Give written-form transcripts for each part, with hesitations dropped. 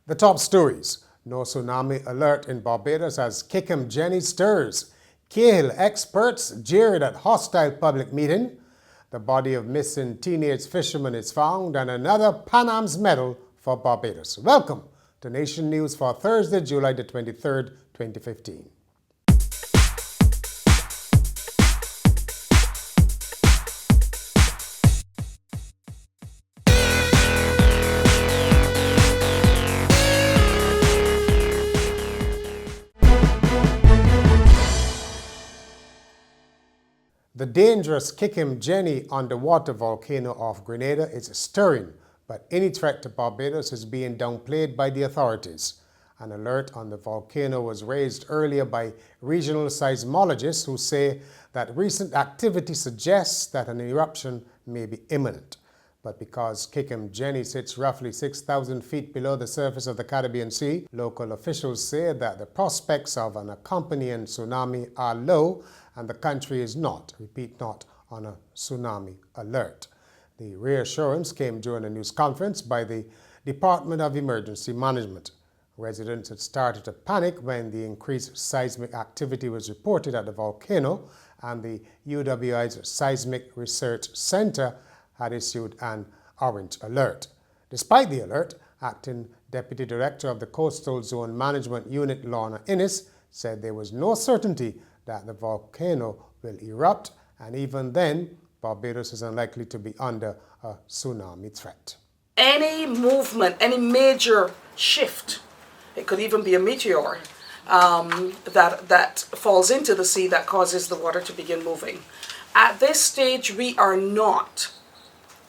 The top stories. No tsunami alert in Barbados as Kikum Jenny stirs. Cahill experts jeered at hostile public meeting. The body of missing teenage fisherman is found and another Pan Ams medal for Barbados. Welcome to Nation News for Thursday, July the 23rd, 2015. The dangerous Kikum Jenny underwater volcano off Grenada is stirring, but any threat to Barbados is being downplayed by the authorities. An alert on the volcano was raised earlier by regional seismologists who say that recent activity suggests that an eruption may be imminent. But because Kikum Jenny sits roughly 6,000 feet below the surface of the Caribbean Sea, local officials say that the prospects of an accompanying tsunami are low and the country is not, repeat not, on a tsunami alert. The reassurance came during a news conference by the Department of Emergency Management. Residents had started to panic when the increased seismic activity was reported at the volcano, and the UWI's Seismic Research Center had issued an orange alert. Despite the alert, Acting Deputy Director of the Coastal Zone Management Unit, Lorna Innes, said there was no certainty that the volcano will erupt, and even then, Barbados is unlikely to be under a tsunami threat. Any movement, any major shift, it could even be a meteor, that falls into the sea that causes the water to begin moving. At this stage, we are not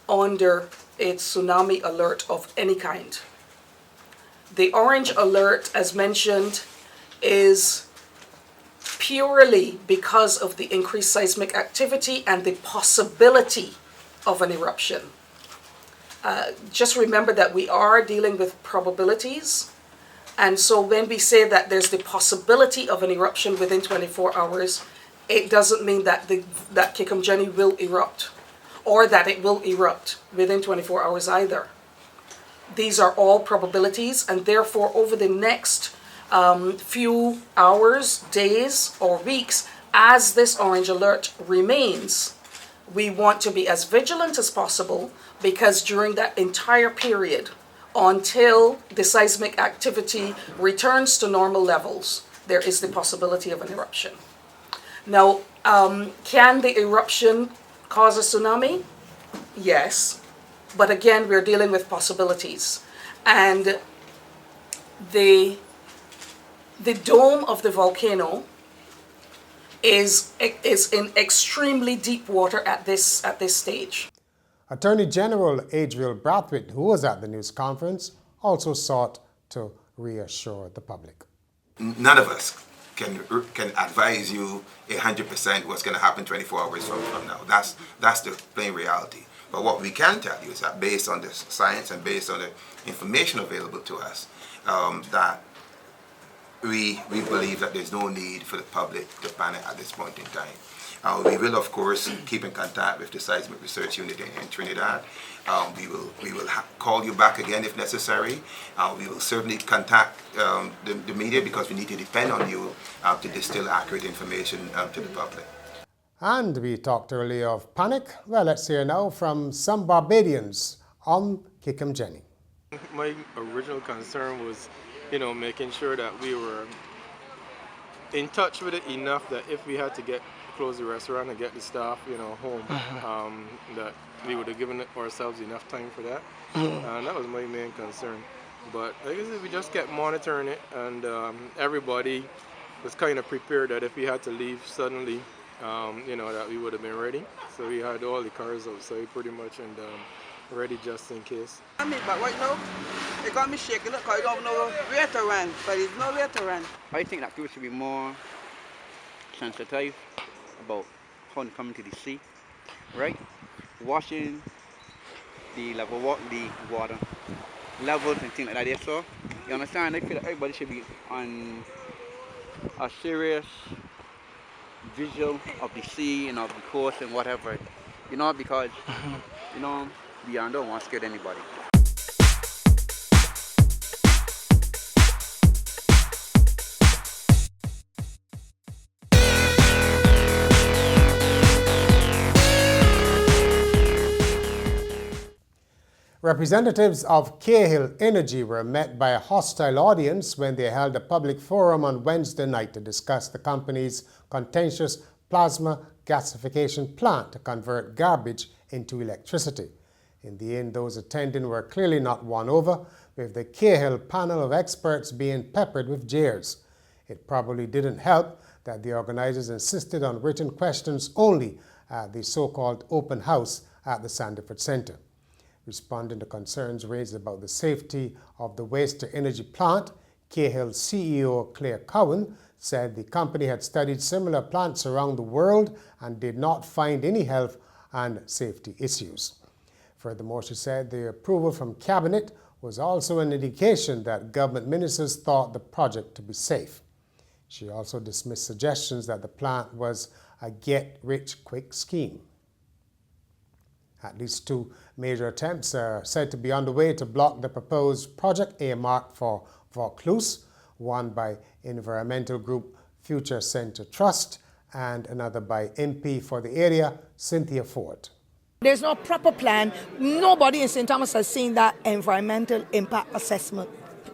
under a tsunami alert of any kind. The orange alert, as mentioned, is purely because of the increased seismic activity and the possibility of an eruption. Just remember that we are dealing with probabilities, and so when we say that there's the possibility of an eruption within 24 hours, it doesn't mean that that Kikum Jenny will erupt or that it will erupt within 24 hours either. These are all probabilities, and therefore over the next few hours, days, or weeks, as this orange alert remains, we want to be as vigilant as possible, because during that entire period, until the seismic activity returns to normal levels, there is the possibility of an eruption. Now, can the eruption cause a tsunami? Yes, but again, we're dealing with possibilities. And the dome of the volcano is in extremely deep water at this stage. Attorney General Adriel Brathwaite, who was at the news conference, also sought to reassure the public. None of us can advise you 100% what's going to happen 24 hours from now. That's the plain reality. But what we can tell you is that based on the science and based on the information available to us, that we believe that there's no need for the public to panic at this point in time. We will, of course, keep in contact with the Seismic Research Unit in Trinidad. We will call you back again if necessary. We will certainly contact the media, because we need to depend on you to distill accurate information to the public. And we talked earlier of panic. Well, let's hear now from some Barbadians on Kikum Jenny. My original concern was, making sure that we were in touch with it enough that if we had to close the restaurant and get the staff, home, that we would have given ourselves enough time for that. And that was my main concern. But I guess we just kept monitoring it, and everybody was kind of prepared that if we had to leave suddenly, that we would have been ready. So we had all the cars outside pretty much, and ready just in case. But right now, it got me shaking up because I don't know where to run, but there's nowhere to run. I think that people should be more sensitive about how to come into the sea, right? Watching the level, the water levels and things like that. So, you understand? I feel that everybody should be on a serious visual of the sea and of the coast and whatever, because, we don't want to scare anybody. Representatives of Cahill Energy were met by a hostile audience when they held a public forum on Wednesday night to discuss the company's contentious plasma gasification plant to convert garbage into electricity. In the end, those attending were clearly not won over, with the Cahill panel of experts being peppered with jeers. It probably didn't help that the organizers insisted on written questions only at the so-called open house at the Sandiford Center. Responding to concerns raised about the safety of the waste-to-energy plant, Cahill CEO Claire Cowan said the company had studied similar plants around the world and did not find any health and safety issues. Furthermore, she said the approval from Cabinet was also an indication that government ministers thought the project to be safe. She also dismissed suggestions that the plant was a get-rich-quick scheme. At least 2 major attempts are said to be underway to block the proposed project earmarked for Vaucluse, one by environmental group Future Centre Trust and another by MP for the area, Cynthia Ford. There's no proper plan. Nobody in St. Thomas has seen that environmental impact assessment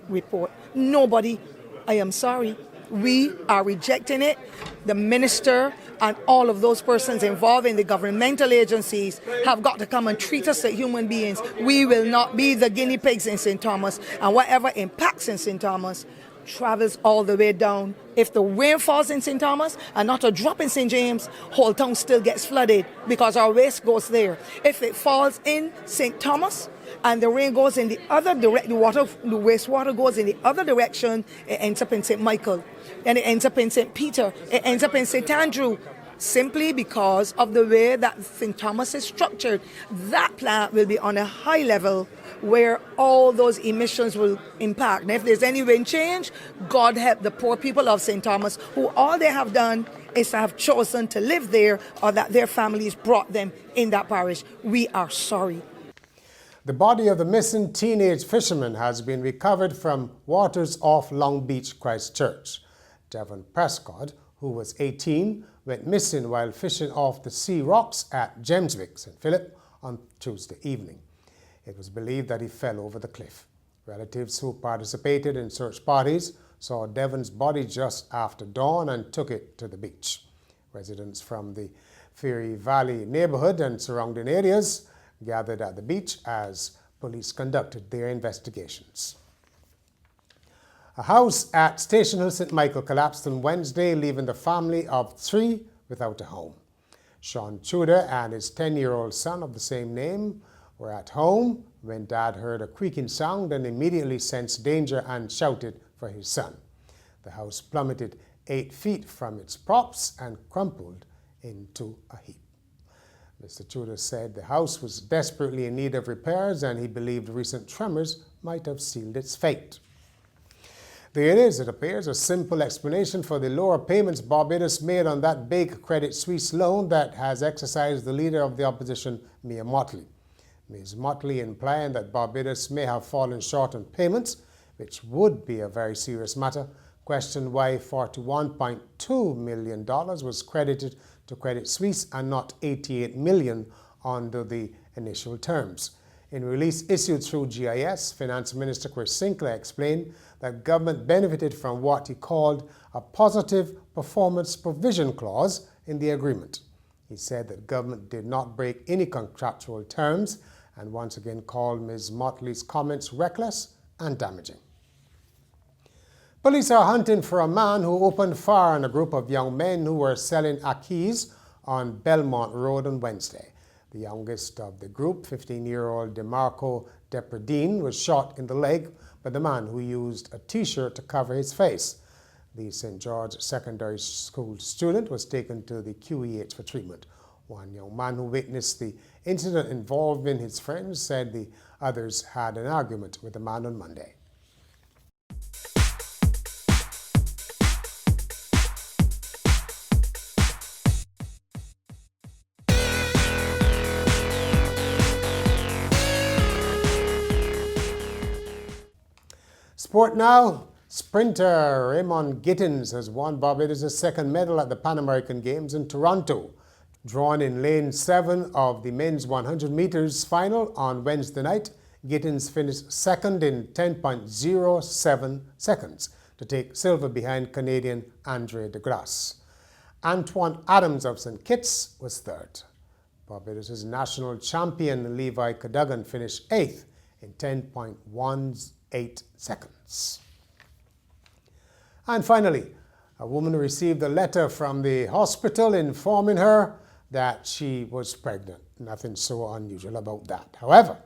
report. Nobody. I am sorry. We are rejecting it. The minister and all of those persons involved in the governmental agencies have got to come and treat us like human beings. We will not be the guinea pigs in St. Thomas, and whatever impacts in St. Thomas travels all the way down. If the rain falls in St. Thomas and not a drop in St. James, whole town still gets flooded because our waste goes there. If it falls in St. Thomas and the rain goes in the other direction, the wastewater goes in the other direction, it ends up in St. Michael, and it ends up in St. Peter, it ends up in St. Andrew. Simply because of the way that St. Thomas is structured, that plant will be on a high level where all those emissions will impact. And if there's any wind change, God help the poor people of St. Thomas, who all they have done is to have chosen to live there, or that their families brought them in that parish. We are sorry. The body of the missing teenage fisherman has been recovered from waters off Long Beach, Christchurch. Devon Prescott, who was 18, went missing while fishing off the sea rocks at Gemswick, St. Philip, on Tuesday evening. It was believed that he fell over the cliff. Relatives who participated in search parties saw Devon's body just after dawn and took it to the beach. Residents from the Fairy Valley neighborhood and surrounding areas gathered at the beach as police conducted their investigations. A house at Station Hill St. Michael collapsed on Wednesday, leaving the family of 3 without a home. Sean Tudor and his 10-year-old son of the same name were at home when Dad heard a creaking sound and immediately sensed danger and shouted for his son. The house plummeted 8 feet from its props and crumpled into a heap. Mr. Tudor said the house was desperately in need of repairs and he believed recent tremors might have sealed its fate. There is, it appears, a simple explanation for the lower payments Barbados made on that big Credit Suisse loan that has exercised the leader of the opposition, Mia Mottley. Ms. Mottley implying that Barbados may have fallen short on payments, which would be a very serious matter, questioned why $41.2 million was credited to Credit Suisse and not $88 million under the initial terms. In a release issued through GIS, Finance Minister Chris Sinclair explained that government benefited from what he called a positive performance provision clause in the agreement. He said that government did not break any contractual terms and once again called Ms. Mottley's comments reckless and damaging. Police are hunting for a man who opened fire on a group of young men who were selling akis on Belmont Road on Wednesday. The youngest of the group, 15-year-old DeMarco Depredine, was shot in the leg by the man who used a T-shirt to cover his face. The St. George Secondary School student was taken to the QEH for treatment. One young man who witnessed the incident involving his friends said the others had an argument with the man on Monday. Sport now. Sprinter Raymond Gittins has won Barbados' second medal at the Pan American Games in Toronto. Drawn in lane 7 of the men's 100 meters final on Wednesday night, Gittins finished second in 10.07 seconds to take silver behind Canadian Andre de Grasse. Antoine Adams of St. Kitts was third. Barbados' national champion Levi Cadogan finished 8th in 10.18 seconds. And finally, a woman received a letter from the hospital informing her that she was pregnant. Nothing so unusual about that. However,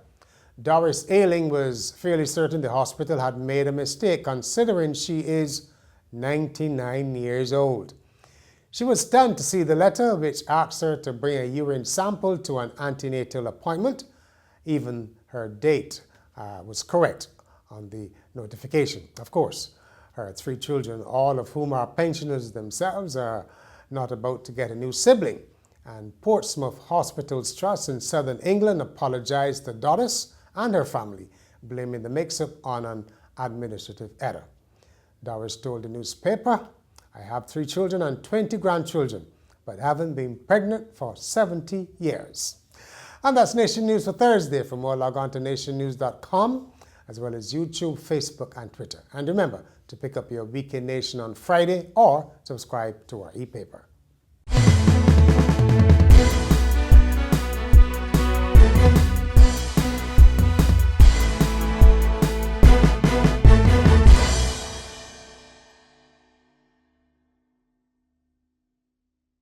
Doris Ailing was fairly certain the hospital had made a mistake, considering she is 99 years old. She was stunned to see the letter, which asked her to bring a urine sample to an antenatal appointment. Even her date was correct on the notification. Of course, her 3 children, all of whom are pensioners themselves, are not about to get a new sibling. And Portsmouth Hospitals Trust in Southern England apologized to Doris and her family, blaming the mix-up on an administrative error. Doris told the newspaper, "I have 3 children and 20 grandchildren, but haven't been pregnant for 70 years. And that's Nation News for Thursday. For more, log on to nationnews.com, as well as YouTube, Facebook, and Twitter. And remember to pick up your Week in Nation on Friday or subscribe to our e-paper.